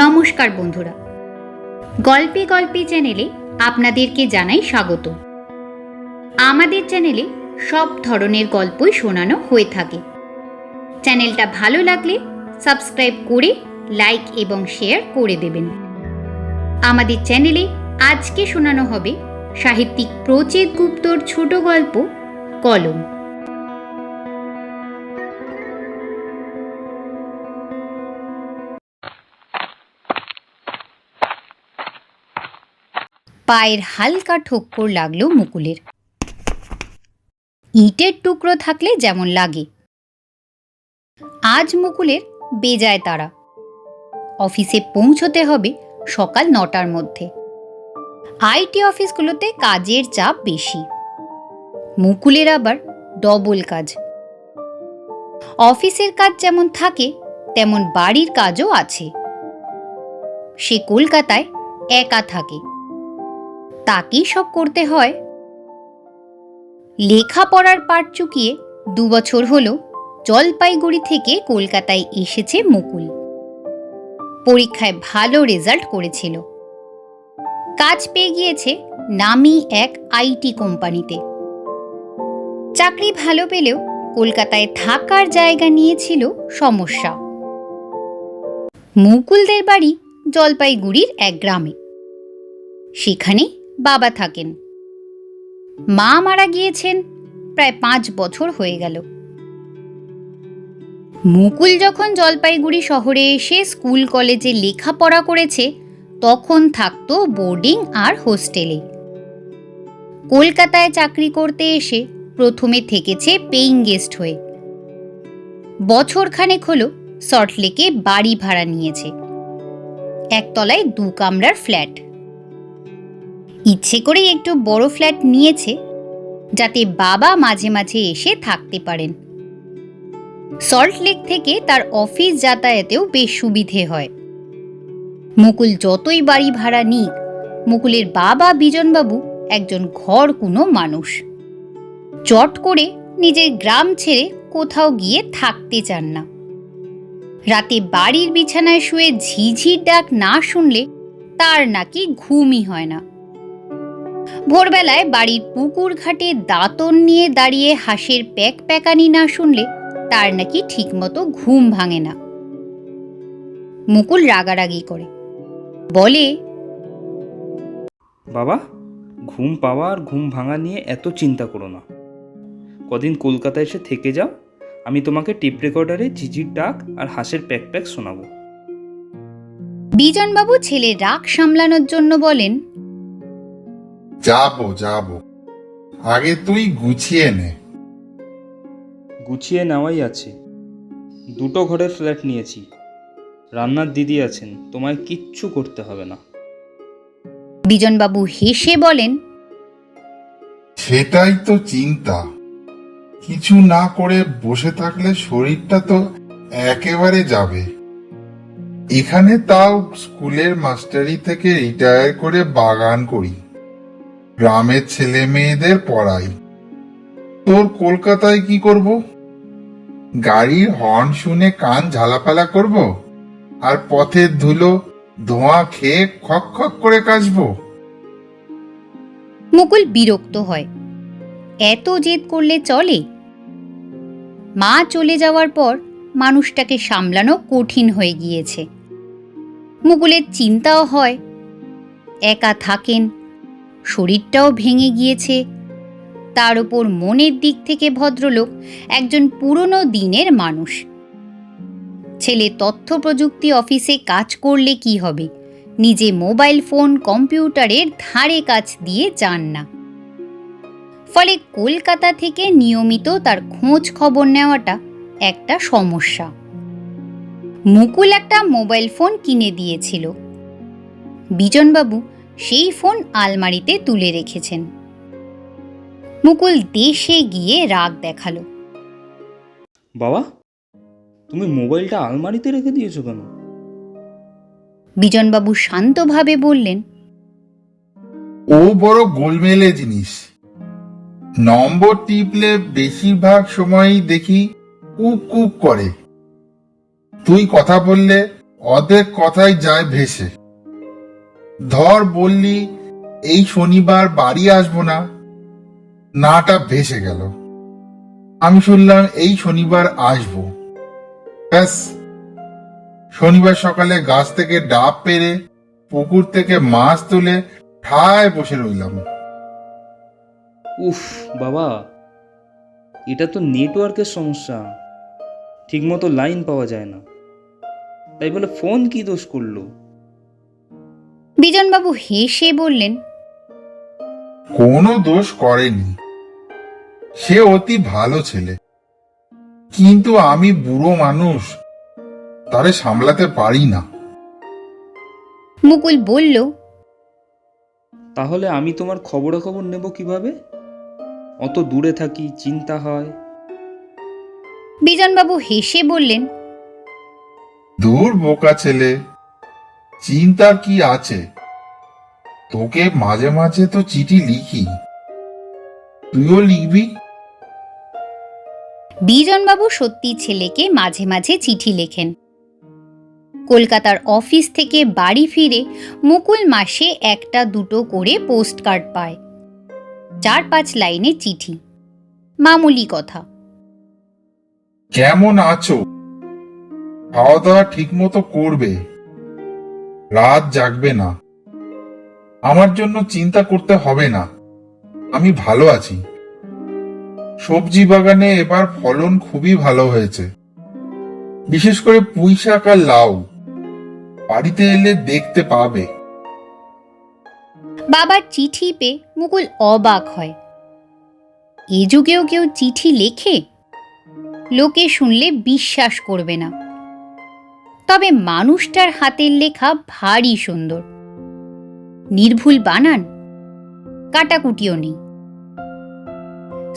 নমস্কার বন্ধুরা, গল্পে গল্পে চ্যানেলে আপনাদেরকে জানাই স্বাগত। আমাদের চ্যানেলে সব ধরনের গল্পই শোনানো হয়ে থাকে। চ্যানেলটা ভালো লাগলে সাবস্ক্রাইব করে লাইক এবং শেয়ার করে দেবেন। আমাদের চ্যানেলে আজকে শোনানো হবে সাহিত্যিক প্রচেত গুপ্তর ছোট গল্প কলম। পায়ের হালকা ঠোক্কর লাগলো মুকুলের। ইটের টুকরো থাকলে যেমন লাগে। আজ মুকুলের বেজায় তাড়া। অফিসে পৌঁছতে হবে সকাল 9টার মধ্যে। আইটি অফিসগুলোতে কাজের চাপ বেশি। মুকুলের আবার ডবল কাজ। অফিসের কাজ যেমন থাকে তেমন বাড়ির কাজও আছে। সে কলকাতায় একা থাকে, তাকেই সব করতে হয়। লেখাপড়ার পাট চুকিয়ে 2 বছর হলো জলপাইগুড়ি থেকে কলকাতায় এসেছে মুকুল। পরীক্ষায় ভালো রেজাল্ট করেছিল। কাজ পেয়ে গিয়েছে নামি এক আইটি কোম্পানিতে। চাকরি ভালো পেলেও কলকাতায় থাকার জায়গা নিয়েছিল সমস্যা। মুকুলদের বাড়ি জলপাইগুড়ির এক গ্রামে। সেখানে বাবা থাকেন। মা মারা গিয়েছেন প্রায় 5 বছর হয়ে গেল। মুকুল যখন জলপাইগুড়ি শহরে এসে স্কুল কলেজে লেখাপড়া করেছে তখন থাকতো বোর্ডিং আর হোস্টেলে। কলকাতায় চাকরি করতে এসে প্রথমে থেকেছে পেইং গেস্ট হয়ে। বছরখানেক হলো সল্টলেকে বাড়ি ভাড়া নিয়েছে। একতলায় 2 কামরার ফ্ল্যাট। ইচ্ছে করেই একটু বড় ফ্ল্যাট নিয়েছে যাতে বাবা মাঝে মাঝে এসে থাকতে পারেন। সল্টলেক থেকে তার অফিস যাতায়াতেও বেশ সুবিধে হয়। মুকুল যতই বাড়ি ভাড়া নিক, মুকুলের বাবা বিজনবাবু একজন ঘরকুনো মানুষ। চট করে নিজের গ্রাম ছেড়ে কোথাও গিয়ে থাকতে চান না। রাতে বাড়ির বিছানায় শুয়ে ঝিঝির ডাক না শুনলে তার নাকি ঘুমই হয় না। ভোরবেলায় বাড়ির পুকুর ঘাটে দাঁতন নিয়ে দাঁড়িয়ে হাঁসের প্যাক প্যাকানি না শুনলে তার নাকি ঠিকমতো ঘুম ভাঙে না। মুকুল রাগারাগি করে, বলে, বাবা, ঘুম পাওয়া আর ঘুম ভাঙা নিয়ে এত চিন্তা করো না। কদিন কলকাতায় এসে থেকে যাও, আমি তোমাকে টেপ রেকর্ডারে ঝিঝির ডাক আর হাঁসের প্যাক প্যাক শোনাবো। বিজনবাবু ছেলের রাগ সামলানোর জন্য বলেন, যাবো আগে তুই গুছিয়ে নে। গুছিয়ে নেওয়াই আছে। 2টো ঘরের ফ্ল্যাট নিয়েছি। রান্নার দিদি আছেন, তোমায় কিচ্ছু করতে হবে না। বিজনবাবু হেসে বলেন, সেটাই তো চিন্তা। কিছু না করে বসে থাকলে শরীরটা তো একেবারে যাবে। এখানে তাও স্কুলের মাস্টারি থেকে রিটায়ার করে বাগান করি, গ্রামের ছেলে মেয়েদের পড়াই। তোর কলকাতায় কি করব? গাড়ির হর্ন শুনে কান ঝালাপালা করব আর পথের ধুলো ধোঁয়া খেয়ে খক খক করে কাশবো? মুকুল বিরক্ত হয়। এত জেদ করলে চলে? মা চলে যাওয়ার পর মানুষটাকে সামলানো কঠিন হয়ে গিয়েছে। মুকুলের চিন্তাও হয়। একা থাকেন, শরীরটাও ভেঙে গিয়েছে। তার উপর মনের দিক থেকে ভদ্রলোক, একজন পুরনো দিনের মানুষ। ছেলে তথ্য প্রযুক্তি অফিসে কাজ করলে কি হবে, নিজে মোবাইল ফোন কম্পিউটারের ধারে কাছ দিয়ে যান না। ফলে কলকাতা থেকে নিয়মিত তার খোঁজ খবর নেওয়াটা একটা সমস্যা। মুকুল একটা মোবাইল ফোন কিনে দিয়েছিল। বিজনবাবু সেই ফোন আলমারিতে তুলে রেখেছেন। মুকুল দেশে গিয়ে রাগ দেখালো। বাবা, তুমি মোবাইলটা আলমারিতে রেখে দিয়েছো কেন? বিজনবাবু শান্তভাবে বললেন, ও বড় গোলমেলে জিনিস। নম্বর টিপলে বেশিরভাগ সময়ই দেখি কুক কুক করে। তুই কথা বললে অর্ধেক কথাই যায় ভেসে। ধর বললি এই শনিবার বাড়ি আসবো না, নাটা ভেসে গেল। আমি শুনলাম এই শনিবার আসবো, ব্যাস। শনিবার সকালে গাছ থেকে ডাব পেড়ে পুকুর থেকে মাছ তুলে ঠায় বসে রইলাম। উফ বাবা, এটা তো নেটওয়ার্কের সমস্যা, ঠিকমতো লাইন পাওয়া যায় না, তাই বলে ফোন কি দোষ করলো? বিজনবাবু হেসে বললেন, কোনো দোষ করেনি, সে অতি ভালো ছেলে, কিন্তু আমি বুড়ো মানুষ, তারে সামলাতে পারি না। মুকুল বলল, তাহলে আমি তোমার খবরাখবর নেব কিভাবে? অত দূরে থাকি, চিন্তা হয়। বিজনবাবু হেসে বললেন, দূর বোকা ছেলে, চিন্তার কি আছে? তোকে মাঝে মাঝে তো চিঠি লিখি, তুইও লিখবি। বিজনবাবু সত্যি ছেলেকে মাঝে মাঝে চিঠি লেখেন। কলকাতার অফিস থেকে বাড়ি ফিরে মুকুল মাসে 1-2 করে পোস্ট কার্ড পায়, 4-5 লাইনে চিঠি, মামুলি কথা। কেমন আছো? খাওয়া দাওয়া ঠিক মতো করবে, রাত জাগবে না, আমার জন্য চিন্তা করতে হবে না, আমি ভালো আছি। সবজি বাগানে এবার ফলন খুবই ভালো হয়েছে, বিশেষ করে পুঁই শাক আর লাউ, বাড়িতে এলে দেখতে পাবে। বাবার চিঠি পেয়ে মুকুল অবাক হয়। এ যুগেও কেউ চিঠি লেখে? লোকে শুনলে বিশ্বাস করবে না। তবে মানুষটার হাতের লেখা ভারী সুন্দর, নির্ভুল বানান, কাটাকুটিও নেই।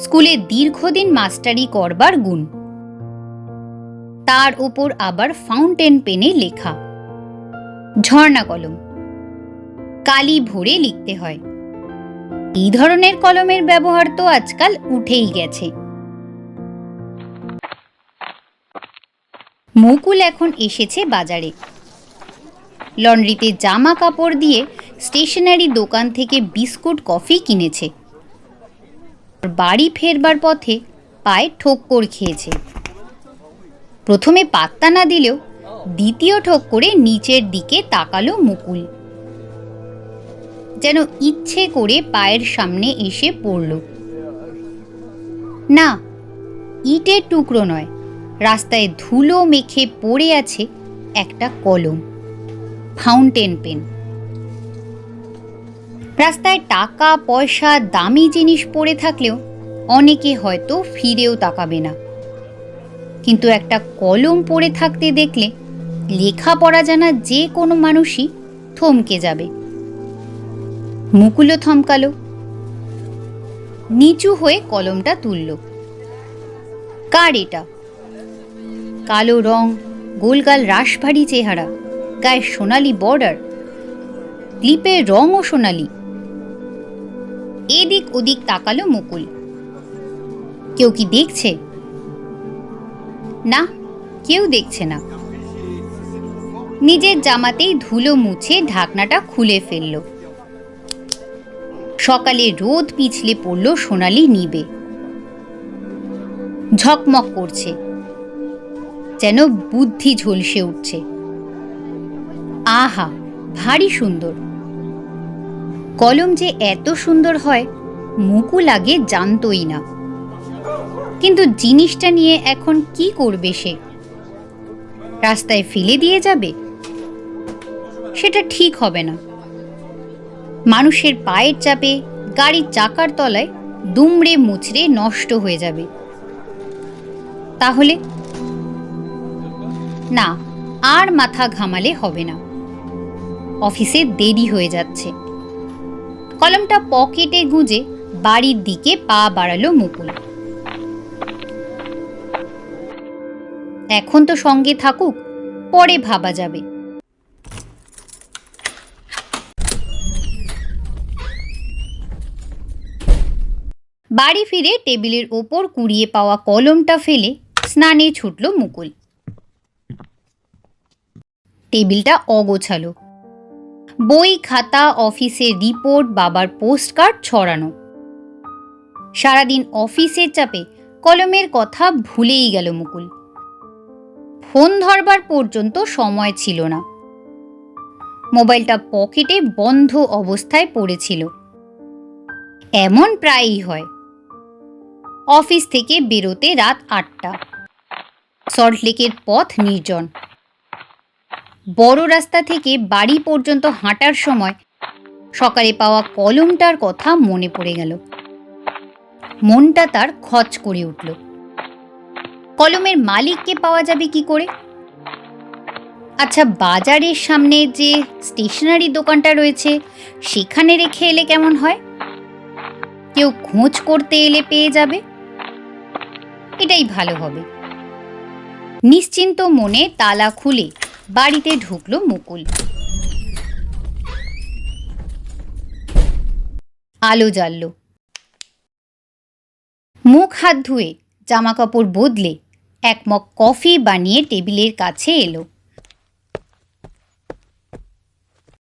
স্কুলে দীর্ঘদিন মাস্টারি করবার গুণ, তার ওপর আবার ফাউন্টেন পেনে লেখা, ঝর্ণা কলম, কালি ভরে লিখতে হয়। এই ধরনের কলমের ব্যবহার তো আজকাল উঠেই গেছে। মুকুল এখন এসেছে বাজারে। লন্ড্রিতে জামা কাপড় দিয়ে স্টেশনারি দোকান থেকে বিস্কুট কফি কিনেছে। বাড়ি ফেরবার পথে পায়ে ঠোক্কর খেয়েছে। প্রথমে পাত্তা না দিলেও দ্বিতীয় ঠোক্করে নিচের দিকে তাকালো মুকুল, যেন ইচ্ছে করে পায়ের সামনে এসে পড়ল। না, ইটের টুকরো নয়, রাস্তায় ধুলো মেখে পড়ে আছে একটা কলম, ফাউন্টেন পেন। রাস্তায় টাকা পয়সা দামি জিনিস পড়ে থাকলেও অনেকে হয়তো ফিরেও তাকাবে না, কিন্তু একটা কলম পড়ে থাকতে দেখলে লেখাপড়া জানা যে কোনো মানুষই থমকে যাবে। মুকুলও থমকালো, নিচু হয়ে কলমটা তুলল। কার এটা? কালো রং, গোলগাল রাশভারী চেহারা, গায়ে সোনালি বর্ডার, ক্লিপের রঙও সোনালি। এদিক ওদিক তাকালো মুকুল, কেউ কি দেখছে? না, কেউ দেখছে না। নিজের জামাতেই ধুলো মুছে ঢাকনাটা খুলে ফেলল। সকালে রোদ পিছলে পড়ল সোনালি নিবে, ঝকমক করছে, যেন বুদ্ধি ঝলসে উঠছে। আহা, ভারী সুন্দর। কলম যে এত সুন্দর হয় মুকুল আগে জানতই না। কিন্তু জিনিসটা নিয়ে এখন কি করবে সে? রাস্তায় ফেলে দিয়ে যাবে? সেটা ঠিক হবে না। মানুষের পায়ের চাপে, গাড়ির চাকার তলায় দুমড়ে মুচড়ে নষ্ট হয়ে যাবে। তাহলে না, আর মাথা ঘামালে হবে না। অফিসে দেরি হয়ে যাচ্ছে। কলমটা পকেটে গুঁজে বাড়ির দিকে পা বাড়ালো মুকুল। এখন তো সঙ্গে থাকুক, পরে ভাবা যাবে। বাড়ি ফিরে টেবিলের ওপর কুড়িয়ে পাওয়া কলমটা ফেলে স্নানে ছুটল মুকুল। টেবিলটা অগোছালো, বই খাতা, অফিসের রিপোর্ট, বাবার পোস্টকার্ড ছড়ানো। সারাদিন অফিসের চাপে কলমের কথা ভুলেই গেল মুকুল। ফোন ধরবার পর্যন্ত সময় ছিল না। মোবাইলটা পকেটে বন্ধ অবস্থায় পড়েছিল। এমন প্রায়ই হয়। অফিস থেকে বেরোতে রাত ৮টা। সল্টলেকের পথ নির্জন। বড় রাস্তা থেকে বাড়ি পর্যন্ত হাঁটার সময় সকালে পাওয়া কলমটার কথা মনে পড়ে গেল। মনটা তার খচ করে উঠল। কলমের মালিককে পাওয়া যাবে কি করে? আচ্ছা, বাজারের সামনে যে স্টেশনারি দোকানটা রয়েছে সেখানে রেখে এলে কেমন হয়? কেউ খোঁজ করতে এলে পেয়ে যাবে। এটাই ভালো হবে। নিশ্চিন্ত মনে তালা খুলে বাড়িতে ঢুকলো মুকুল। আলো জ্বালল। মুখ হাত ধুয়ে জামা কাপড় বদলে এক মগ কফি বানিয়ে টেবিলের কাছে এলো।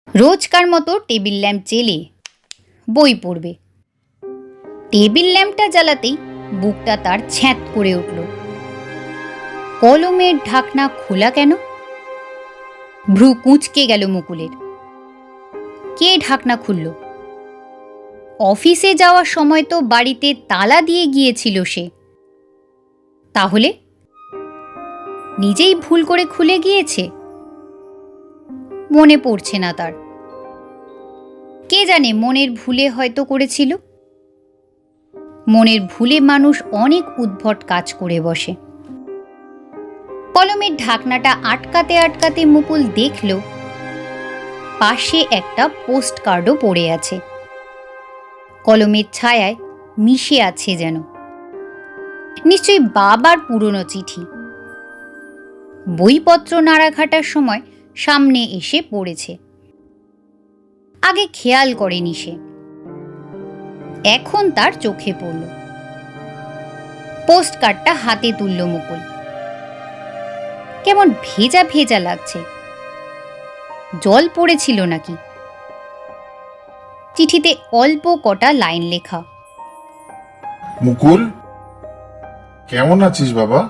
রোজকার মতো টেবিল ল্যাম্প জ্বেলে বই পড়বে। টেবিল ল্যাম্পটা জ্বালাতেই বুকটা তার ছ্যাঁত করে উঠল। কলমের ঢাকনা খোলা কেন? ভ্রু কুঁচকে গেল মুকুলের। কে ঢাকনা খুলল? অফিসে যাওয়ার সময় তো বাড়িতে তালা দিয়ে গিয়েছিল সে। তাহলে নিজেই ভুল করে খুলে গিয়েছে? মনে পড়ছে না তার। কে জানে, মনের ভুলে হয়তো করেছিল। মনের ভুলে মানুষ অনেক উদ্ভট কাজ করে বসে। কলমের ঢাকনাটা আটকাতে আটকাতে মুকুল দেখল পাশে একটা পোস্ট কার্ডও পড়ে আছে। কলমের ছায়ায় মিশে আছে যেন। নিশ্চয়ই বাবার পুরনো চিঠি। বইপত্র নাড়াঘাটার সময় সামনে এসে পড়েছে। আগে খেয়াল করেনি সে, এখন তার চোখে পড়ল। পোস্ট কার্ডটা হাতে তুলল মুকুল। কেমন ভেজা ভেজা লাগছে। জল পড়েছিল নাকি? চিঠিতে অল্প কটা লাইন লেখা। মুকুল, কেমন আছিস বাবা?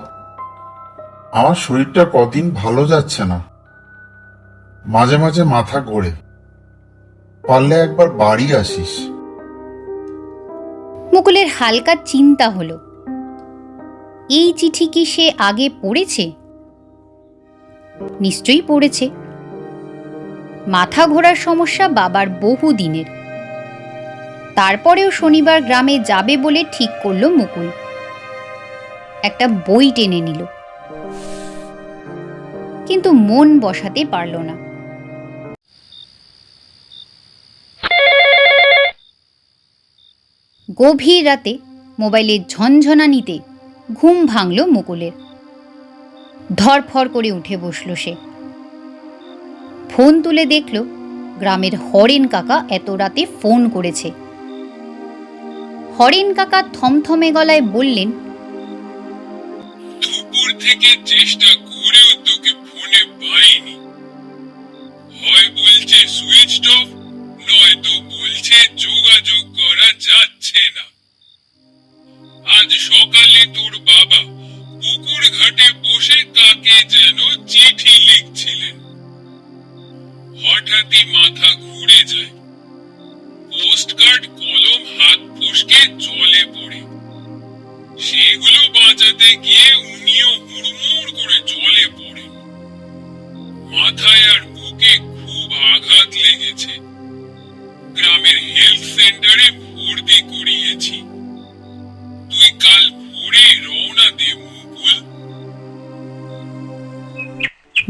আমার শরীরটা কদিন ভালো যাচ্ছে না। মাঝে মাঝে মাথা ঘোরে। পারলে একবার বাড়ি আসিস। মুকুলের হালকা চিন্তা হলো, এই চিঠি কি সে আগে পড়েছে? নিশ্চয়ই পড়েছে। মাথা ঘোরার সমস্যা বাবার বহু দিনের। তারপরেও শনিবার গ্রামে যাবে বলে ঠিক করল মুকুল। একটা বই টেনে নিল, কিন্তু মন বসাতে পারল না। গভীর রাতে মোবাইলের ঝনঝনানিতে ঘুম ভাঙল মুকুলের। ধরফর করে উঠে বসল সে। ফোন তুলে দেখল গ্রামের হরেন কাকা এত রাতে ফোন করেছে। হরেন কাকা থমথমে গলায় বললেন, দুপুর থেকে চেষ্টা করেও তোকে ফোনে পাইনি। হয় বলছে সুইচ অফ, নয়তো বলছে যোগাযোগ করা যাচ্ছে না। আজ সকালে তোর বাবা পুকুর ঘাটে বসে কাকে যেন চিঠি লিখছিলেন। হঠাৎই মাথা ঘুরে যায়। পোস্টকার্ড কলম হাত ফসকে জলে পড়ে। সেগুলো বাঁচাতে গিয়ে উনিও হুড়মুড় করে জলে পড়ে। মাথায় আর বুকে খুব আঘাত লেগেছে। গ্রামের হেলথ সেন্টারে ভর্তি করিয়েছি। তুই কাল ভোরে রওনা দে মুকুল।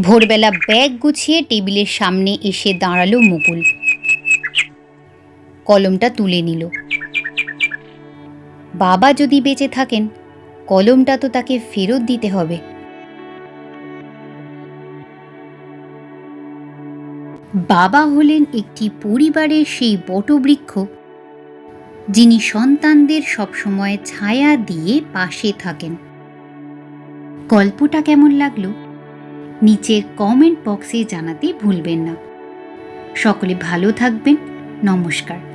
ভোরবেলা ব্যাগ গুছিয়ে টেবিলের সামনে এসে দাঁড়ালো মুকুল। কলমটা তুলে নিল। বাবা যদি বেঁচে থাকেন, কলমটা তো তাকে ফেরত দিতে হবে। বাবা হলেন একটি পরিবারের সেই বটবৃক্ষ, যিনি সন্তানদের সবসময় ছায়া দিয়ে পাশে থাকেন। গল্পটা কেমন লাগলো নিচের কমেন্ট বক্সে জানাতে ভুলবেন না। সকলে ভালো থাকবেন। নমস্কার।